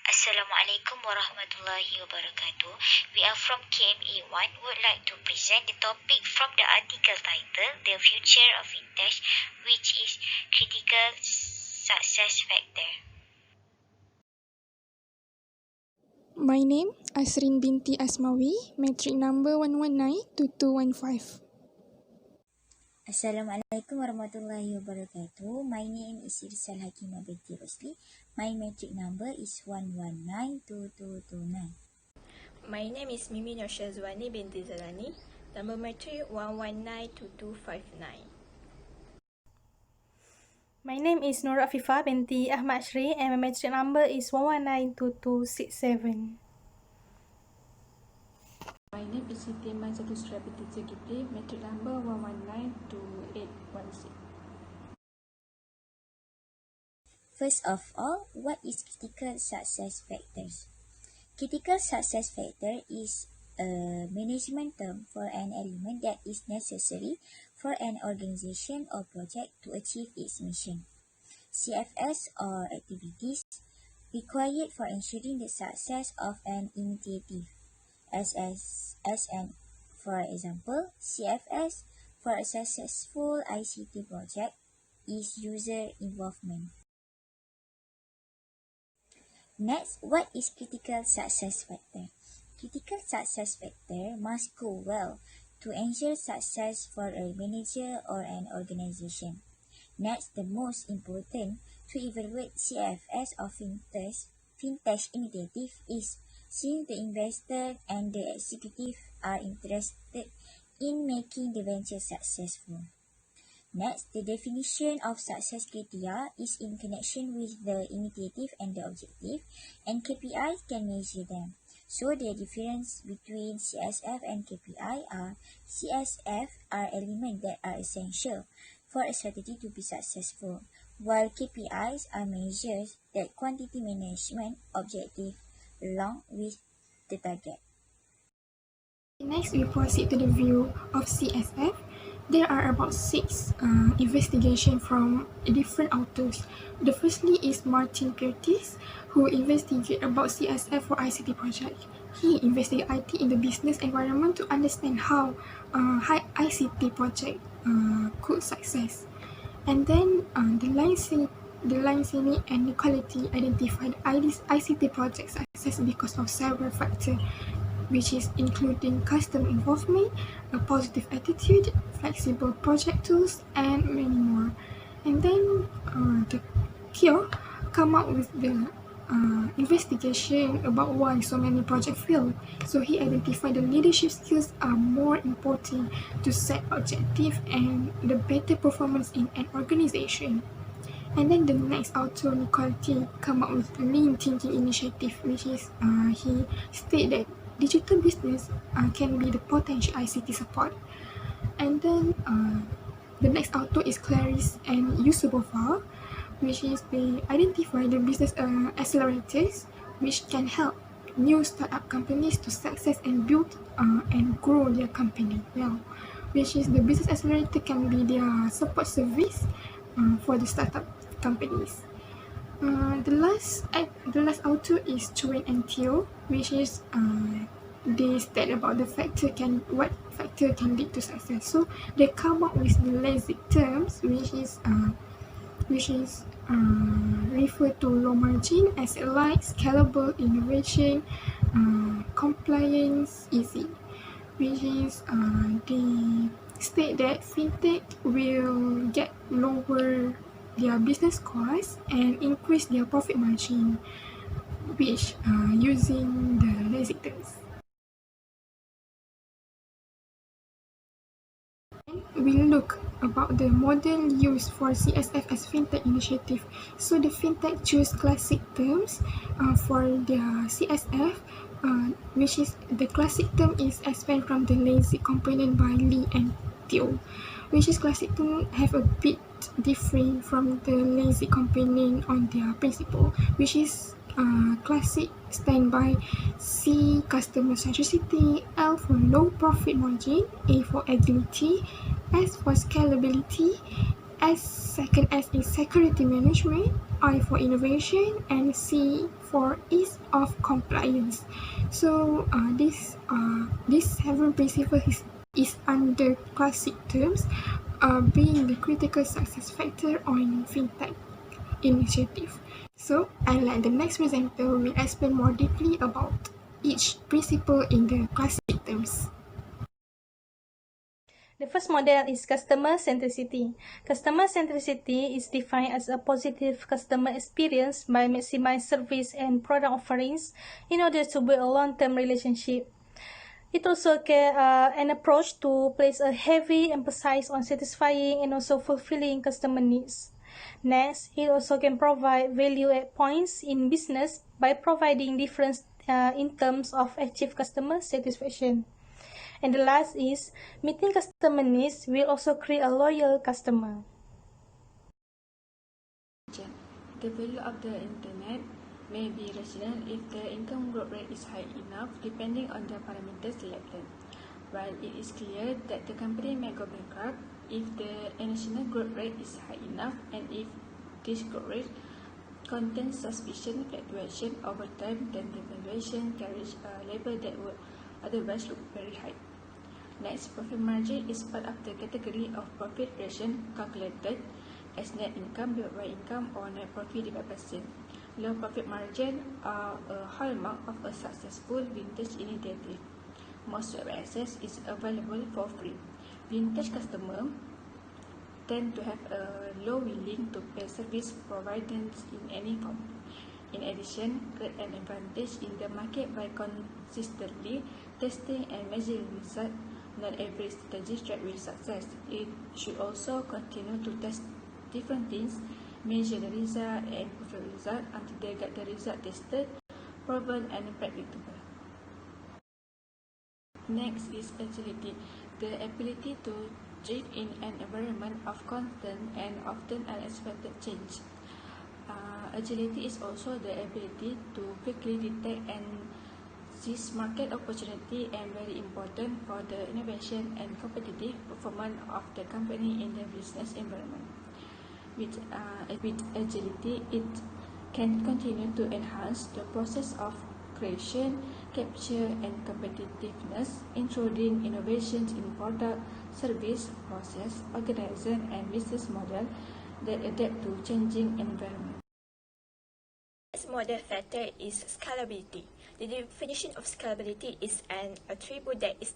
Assalamualaikum warahmatullahi wabarakatuh. We are from KMA1. Would like to present the topic from the article title The Future of Fintech, which is Critical Success Factor. My name, Asrin Binti Asmawi, matric number 1192215. Assalamualaikum warahmatullahi wabarakatuh. My name is Irsal Hakima Binti Rosli. My matric number is 1192229. My name is Nursyazwani Binti Zalani, number matric 1192259. My name is Nurul Binti Ahmad Ashri and my matric number is 1192267. My name is Siti, Maizatul Scalability, matric number 1192816. First of all, what is critical success factors? Critical success factor is a management term for an element that is necessary for an organization or project to achieve its mission. CFS or activities required for ensuring the success of an initiative. For example, CFS for a successful ICT project is user involvement. Next, what is critical success factor? Critical success factor must go well to ensure success for a manager or an organization. Next, the most important to evaluate CFS or fintech initiative is since the investor and the executive are interested in making the venture successful. Next, the definition of success criteria is in connection with the initiative and the objective, and KPIs can measure them. So the difference between CSF and KPI are CSF are elements that are essential for a strategy to be successful, while KPIs are measures that quantity management objective along with the target. Next, we proceed to the view of CSF. There are about 6 investigations from different authors. The firstly is Martin Curtis, who investigated about CSF for ICT project. He investigated IT in the business environment to understand how ICT project could success. And then the Lansini and Equality identified ICT project success because of several factors, which is including customer involvement, a positive attitude, flexible project tools, and many more. And then the Kyo come up with the investigation about why so many projects fail. So he identified the leadership skills are more important to set objective and the better performance in an organization. And then the next author, Equality, come up with the Lean Thinking Initiative, which is he stated that digital business can be the potential ICT support. And then the next author is Clarice and Yusubova, which is they identify the business accelerators which can help new startup companies to success and build and grow their company well, which is the business accelerator can be their support service for the startup companies. The last author is Chuen and Theo, which is they state about what factor can lead to success. So they come up with the LASIK terms, which is refer to low margin, asset light, scalable, innovation, compliance, easy, which is they state that fintech will get lower their business costs and increase their profit margin, which using the LASIK terms. We look about the model used for CSFS Fintech initiative. So the Fintech choose classic terms for their CSF, which is the classic term is expanded from the LASIK component by Lee and Theo, which is classic term have a bit different from the LASIK component on their principle, which is classic stand by C, CustomerCentricity, L for low profit margin, A for agility, S for scalability, Second S is security management, I for innovation, and C for ease of compliance. So these 7 principles is under classic terms, being the critical success factor on fintech initiative. So I let the next presenter will explain more deeply about each principle in the classic terms. The first model is customer centricity. Customer centricity is defined as a positive customer experience by maximizing service and product offerings in order to build a long-term relationship. It also can an approach to place a heavy emphasis on satisfying and also fulfilling customer needs. Next, it also can provide value at points in business by providing difference in terms of achieve customer satisfaction. And the last is meeting customer needs will also create a loyal customer. The value of the internet may be rational if the income growth rate is high enough depending on the parameters selected, while it is clear that the company may go bankrupt if the national growth rate is high enough and if this growth rate contains suspicion fluctuation over time, then the valuation carries a level that would otherwise look very high. Next, profit margin is part of the category of profit ration calculated as net income divided by income or net profit divided by percent. Low profit margin are a hallmark of a successful vintage initiative. Most web access is available for free. Vintage customers tend to have a low willing to pay service providers in any form. In addition, create an advantage in the market by consistently testing and measuring results. Not every strategy track with success. It should also continue to test different things, measure the result and improve the result until they get the result tested, proven and predictable. Next is agility, the ability to thrive in an environment of constant and often unexpected change. Agility is also the ability to quickly detect and seize market opportunity and very important for the innovation and competitive performance of the company in the business environment. With agility, it can continue to enhance the process of creation, capture, and competitiveness, including innovations in product, service, process, organization, and business model that adapt to changing environment. Next model factor is scalability. The definition of scalability is an attribute that is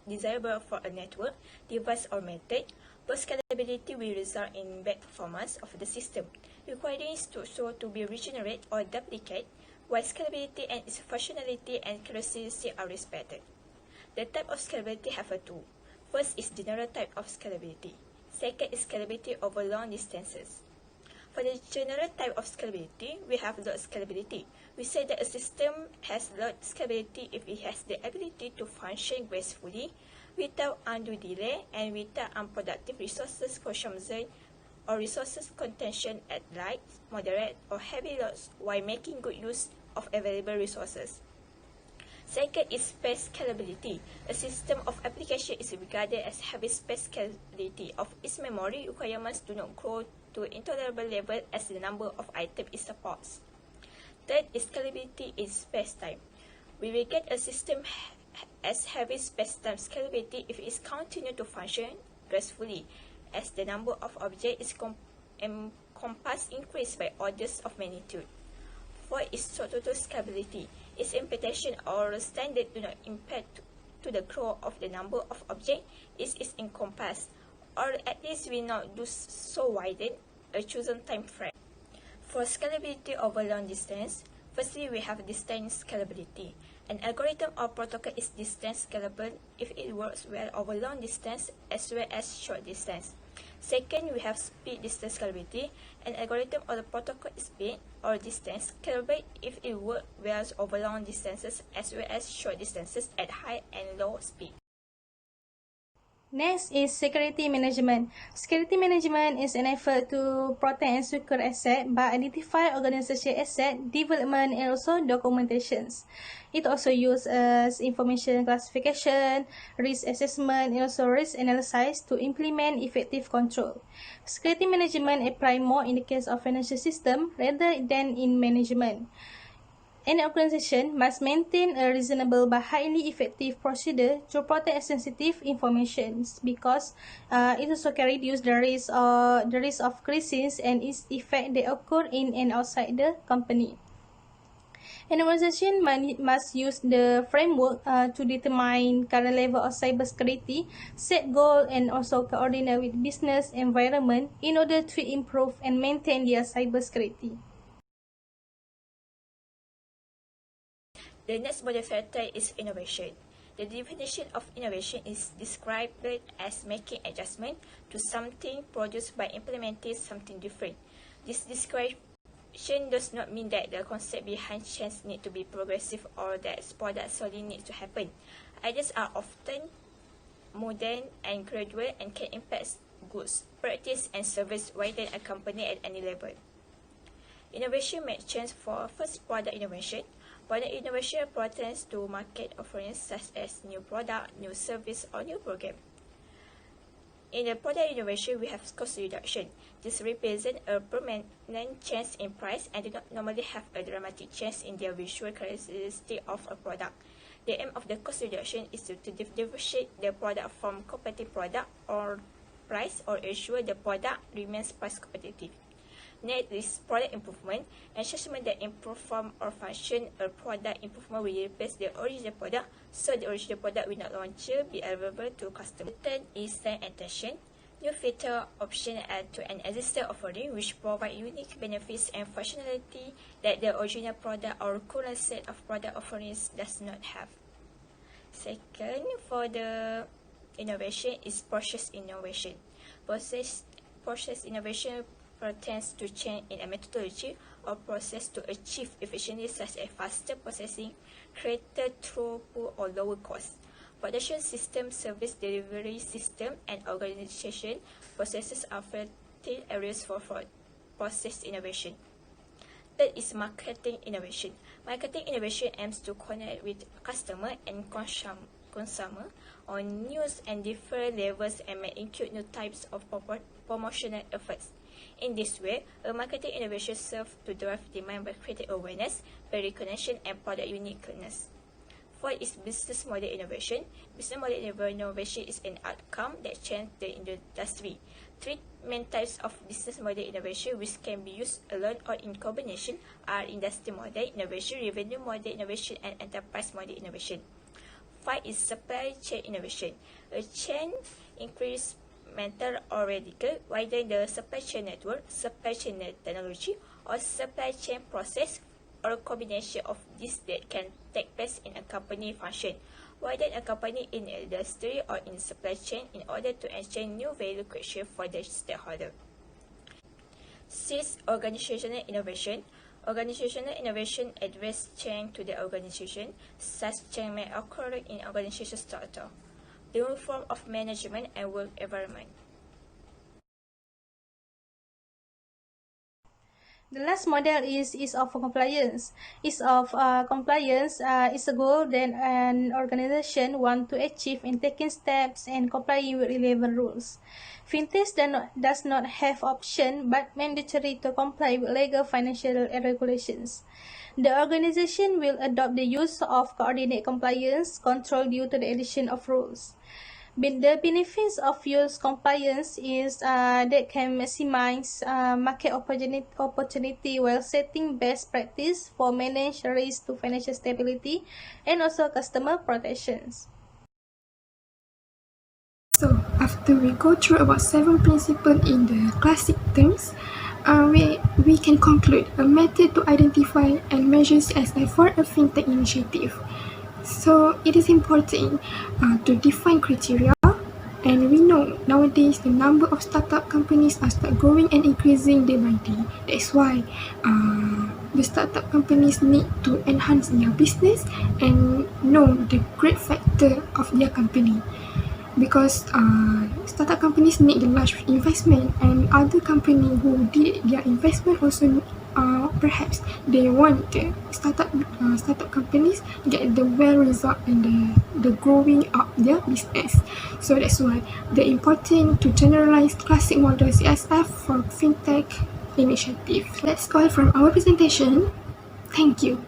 desirable for a network, device, or method, but scalability will result in bad performance of the system, requiring to be regenerated or duplicate, while scalability and its functionality and accuracy are respected. The type of scalability have a two. First is general type of scalability. Second is scalability over long distances. For the general type of scalability, we have load scalability. We say that a system has load scalability if it has the ability to function gracefully without undue delay and without unproductive resources consumption or resources contention at light, moderate, or heavy loads while making good use of available resources. Second is space scalability. A system of application is regarded as having space scalability of its memory requirements do not grow to intolerable level as the number of items it supports. Third is scalability in space-time. We regard a system as having space-time scalability if it continues to function gracefully, as the number of objects is encompassed increased by orders of magnitude. Fourth is total scalability. Its implementation or standard do not impact to the growth of the number of objects it is encompassed, or at least will not do so within a chosen time frame. For scalability over long distance, firstly we have distance scalability. An algorithm or protocol is distance scalable if it works well over long distance as well as short distance. Second, we have speed distance scalability. An algorithm or the protocol is speed or distance scalable if it works well over long distances as well as short distances at high and low speed. Next is security management. Security management is an effort to protect and secure asset by identifying organization asset, development and also documentations. It also uses information classification, risk assessment and also risk analysis to implement effective control. Security management apply more in the case of financial system rather than in management. An organization must maintain a reasonable but highly effective procedure to protect sensitive information because it also can reduce the risk of crisis and its effect that occur in and outside the company. An organization must use the framework to determine current level of cybersecurity, set goal and also coordinate with business environment in order to improve and maintain their cybersecurity. The next model factor is innovation. The definition of innovation is described as making adjustment to something produced by implementing something different. This description does not mean that the concept behind change need to be progressive or that products solely need to happen. Ideas are often modern and gradual and can impact goods, practice and service within a company at any level. Innovation may change for first product innovation. Product innovation pertains to market offerings such as new product, new service, or new program. In the product innovation, we have cost reduction. This represents a permanent change in price and do not normally have a dramatic change in the visual characteristic of a product. The aim of the cost reduction is to differentiate the product from competitive product or price or ensure the product remains price competitive. Next is product improvement. Enhancement that improve form or function a product improvement will replace the original product, so the original product will no longer be available to customers. Third is time attention. New feature option add to an existing offering which provide unique benefits and functionality that the original product or current set of product offerings does not have. Second, for the innovation is process innovation. Process innovation pertains to change in a methodology or process to achieve efficiency such as faster processing, greater throughput or lower cost. Production system, service delivery system, and organization processes are fertile areas for process innovation. Third is marketing innovation. Marketing innovation aims to connect with customer and consumer on new and different levels and may include new types of promotional efforts. In this way, a marketing innovation serves to drive demand by creating awareness, by recognition, and product uniqueness. Fourth is business model innovation. Business model innovation is an outcome that changes the industry. Three main types of business model innovation which can be used alone or in combination are industry model innovation, revenue model innovation, and enterprise model innovation. Five is supply chain innovation. A chain increase mental or radical, widen the supply chain network, supply chain technology, or supply chain process, or a combination of these that can take place in a company function, widen a company in industry or in supply chain in order to ensure new value creation for the stakeholder. Six, organizational innovation. Organizational innovation addresses change to the organization. Such change may occur in organization structure, the new form of management and work environment. The last model is of compliance. Compliance is a goal that an organization wants to achieve in taking steps and complying with relevant rules. Fintech does not have option but mandatory to comply with legal financial regulations. The organization will adopt the use of coordinated compliance control due to the addition of rules. The benefits of use compliance is that can maximize market opportunity while setting best practice for manage risk to financial stability and also customer protections. So, after we go through about 7 principles in the classic terms, we can conclude a method to identify and measure CSF for a fintech initiative. So, it is important to define criteria, and we know nowadays the number of startup companies are start growing and increasing day by day. That's why the startup companies need to enhance their business and know the great factor of their company. because startup companies need the large investment, and other company who did their investment also perhaps they want the startup companies get the well result and the growing up their business. So that's why the important to generalize classic model CSF for fintech initiative. That's all from our presentation. Thank you.